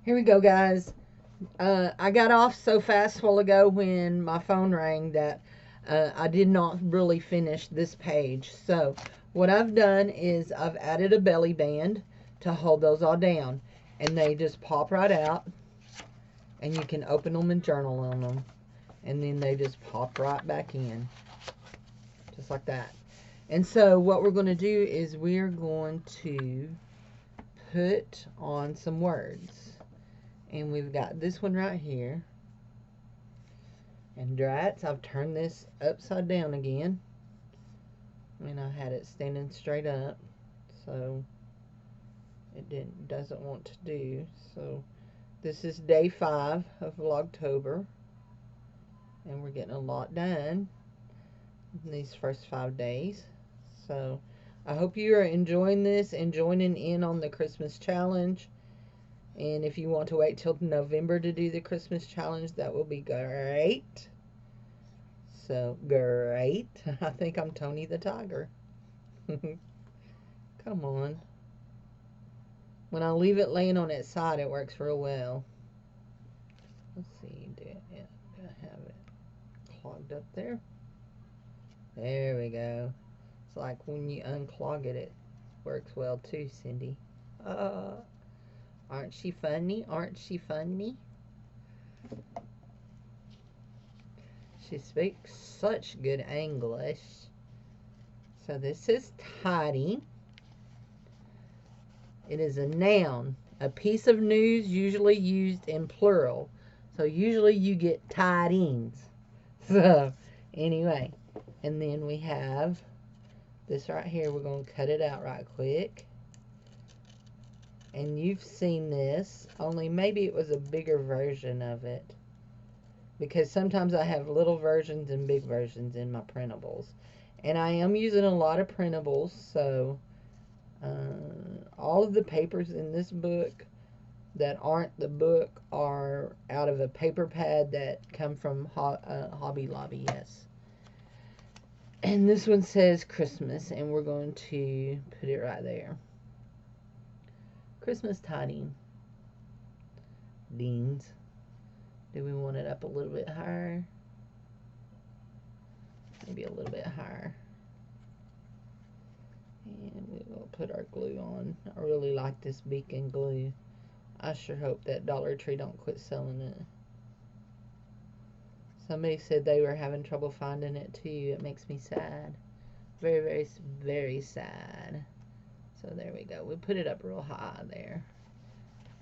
Here we go, guys. I got off so fast a while ago when my phone rang that I did not really finish this page. So what I've done is I've added a belly band to hold those all down. And they just pop right out. And you can open them and journal on them. And then they just pop right back in. Just like that. And so what we're going to do is we're going to put on some words. And we've got this one right here. And drats, I've turned this upside down again. And I had it standing straight up. So it doesn't want to do. So this is day 5 of Vlogtober. And we're getting a lot done in these first 5 days. So I hope you are enjoying this and joining in on the Christmas challenge. And if you want to wait till November to do the Christmas challenge, that will be great. So, great. I think I'm Tony the Tiger. Come on. When I leave it laying on its side, it works real well. Let's see. Do I have it clogged up there? There we go. It's like when you unclog it, it works well too, Cindy. Aren't she funny? Aren't she funny? She speaks such good English. So this is tidy. It is a noun. A piece of news usually used in plural. So usually you get tidings. So anyway. And then we have this right here. We're going to cut it out right quick. And you've seen this, only maybe it was a bigger version of it. Because sometimes I have little versions and big versions in my printables. And I am using a lot of printables, so all of the papers in this book that aren't the book are out of a paper pad that come from Hobby Lobby, yes. And this one says Christmas, and we're going to put it right there. Christmas tiding. Deans. Do we want it up a little bit higher? Maybe a little bit higher. And we will put our glue on. I really like this beacon glue. I sure hope that Dollar Tree don't quit selling it. Somebody said they were having trouble finding it too. It makes me sad. Very, very, very sad. So there we go. We put it up real high there.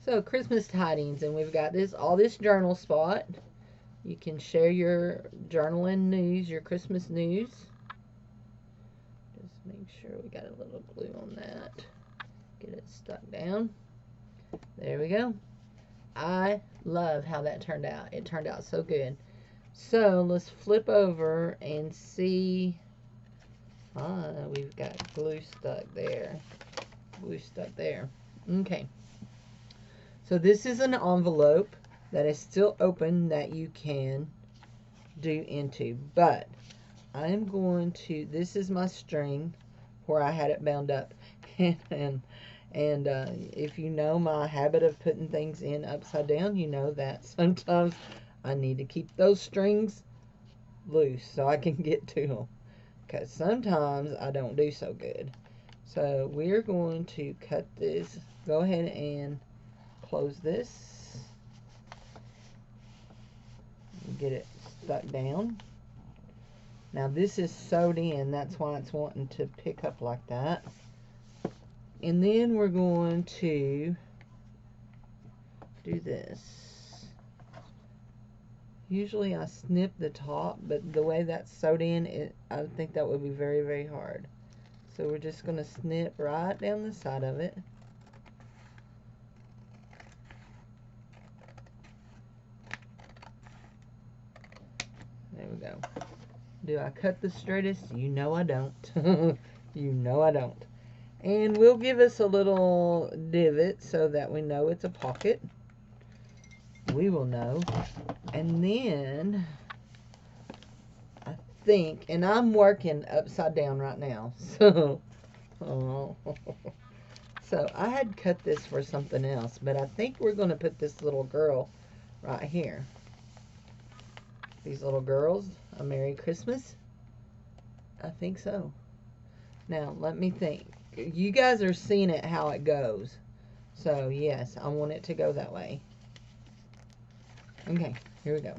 So Christmas tidings, and we've got all this journal spot. You can share your journaling news, your Christmas news. Just make sure we got a little glue on that. Get it stuck down. There we go. I love how that turned out. It turned out so good. So let's flip over and see. We've got glue stuck there. Glue stuck there. Okay. So this is an envelope that is still open that you can do into. But I'm going to, this is my string where I had it bound up. and if you know my habit of putting things in upside down, you know that sometimes I need to keep those strings loose so I can get to them. Because sometimes I don't do so good. So we're going to cut this. Go ahead and close this. Get it stuck down. Now this is sewed in. That's why it's wanting to pick up like that. And then we're going to do this. Usually I snip the top, but the way that's sewed in, I think that would be very, very hard. So we're just going to snip right down the side of it. There we go. Do I cut the straightest? You know I don't. You know I don't. And we'll give us a little divot so that we know it's a pocket. We will know. And then I think, and I'm working upside down right now, so So I had cut this for something else, but I think we're going to put this little girl right here. These little girls, a Merry Christmas. I think so. Now, let me think. You guys are seeing it how it goes. So, yes, I want it to go that way. Okay, here we go.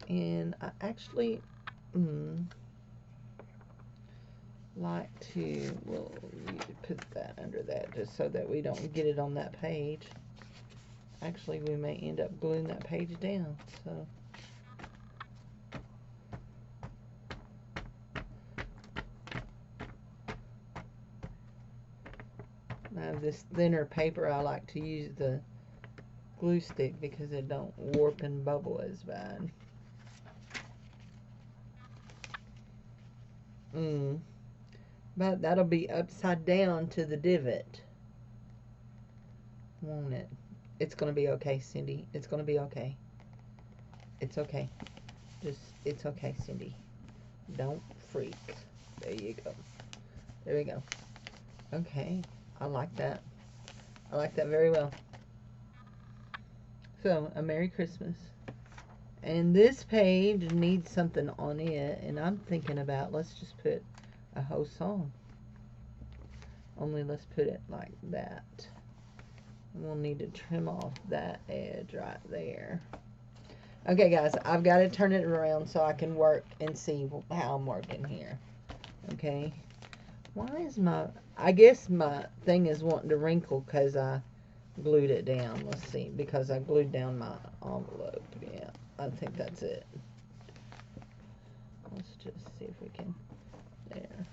And I actually like to, we'll put that under that just so that we don't get it on that page. Actually, we may end up gluing that page down, so. I have this thinner paper. I like to use the glue stick because it don't warp and bubble as bad. But that'll be upside down to the divot, won't it? It's gonna be okay, Cindy. It's gonna be okay. It's okay. It's okay, Cindy. Don't freak. There you go. There we go. Okay. I like that. I like that very well. So, a Merry Christmas. And this page needs something on it, and I'm thinking about, let's just put a whole song. Only let's put it like that. And we'll need to trim off that edge right there. Okay, guys, I've got to turn it around so I can work and see how I'm working here. Okay. Why is I guess my thing is wanting to wrinkle because I glued it down. Let's see, because I glued down my envelope. Yeah, I think that's it. Let's just see if we can, there.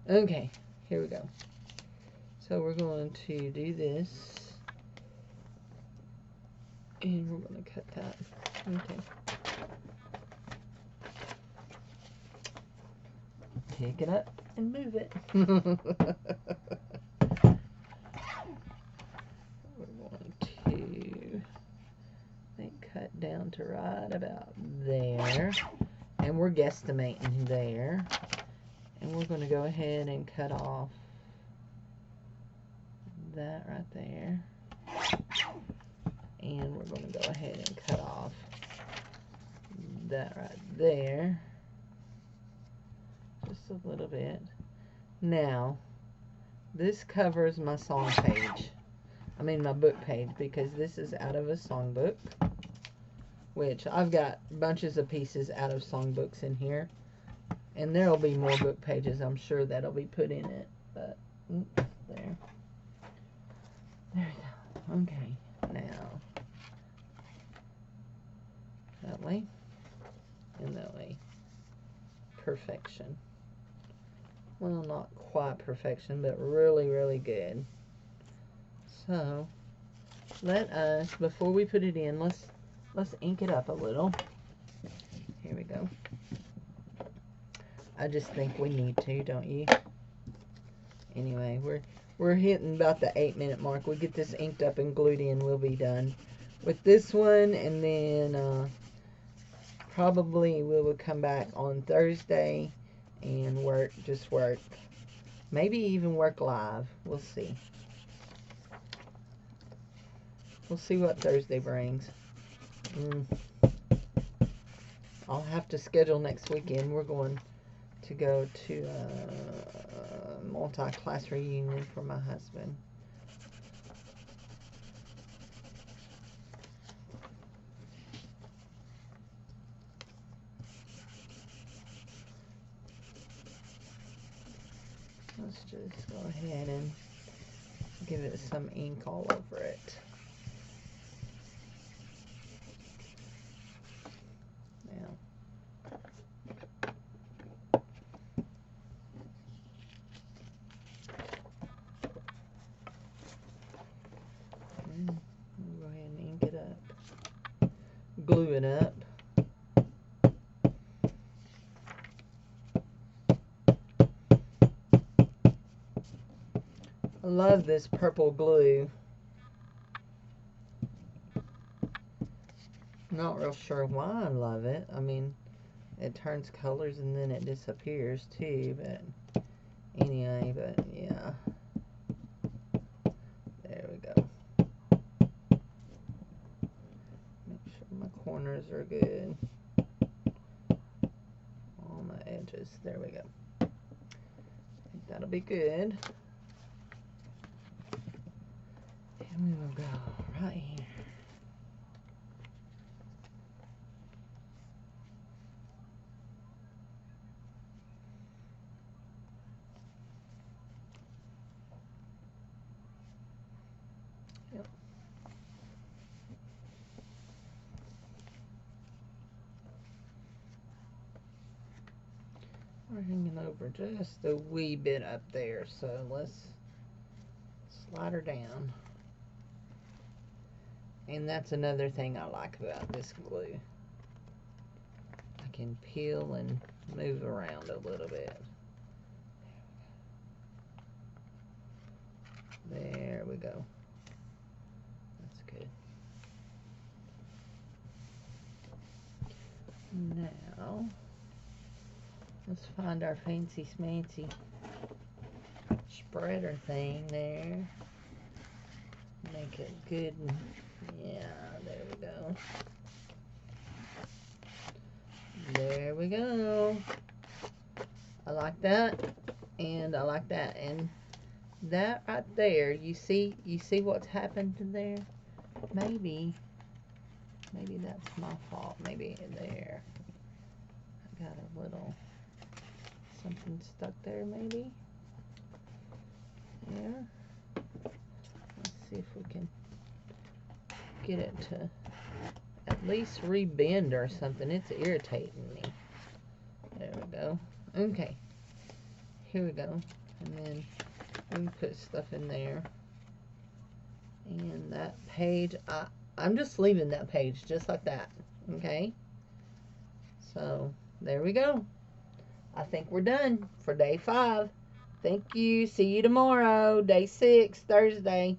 Okay, here we go. So we're going to do this. And we're going to cut that. Okay. Pick it up and move it. We're going to, I think, cut down to right about there. And we're guesstimating there. And we're going to go ahead and cut off that right there. And we're going to go ahead and cut off that right there. Just a little bit. Now, this covers my song page. I mean my book page, because this is out of a songbook. Which I've got bunches of pieces out of songbooks in here. And there'll be more book pages, I'm sure, that'll be put in it. But, oops, there. There we go. Okay, now. That way. And that way. Perfection. Well, not quite perfection, but really, really good. So, let us, before we put it in, let's ink it up a little. Here we go. I just think we need to, don't you? Anyway, we're hitting about the 8-minute mark. We get this inked up and glued in, we'll be done with this one, and then probably we will come back on Thursday and work. Maybe even work live. We'll see. We'll see what Thursday brings. I'll have to schedule next weekend. We're going to go to a multi-class reunion for my husband. Let's just go ahead and give it some ink all over it. Go ahead and ink it up. Glue it up. I love this purple glue. Not real sure why I love it. I mean, it turns colors and then it disappears too, but anyway, but yeah. corners are good. On the edges. There we go. I think that'll be good. And we will go right here. Yep. We're hanging over just a wee bit up there, so let's slide her down. And that's another thing I like about this glue. I can peel and move around a little bit. There we go. That's good. Now, let's find our fancy smancy spreader thing there. Make it good. And, yeah, there we go. There we go. I like that, and I like that, and that right there. You see what's happened to there? Maybe that's my fault. Maybe there. I got a little something stuck there. Maybe. Yeah. Let's see if we can get it to at least rebend or something. It's irritating me. There we go. Okay. Here we go. And then we put stuff in there. And that page, I'm just leaving that page just like that. Okay. So there we go. I think we're done for day 5. Thank you. See you tomorrow, day 6, Thursday.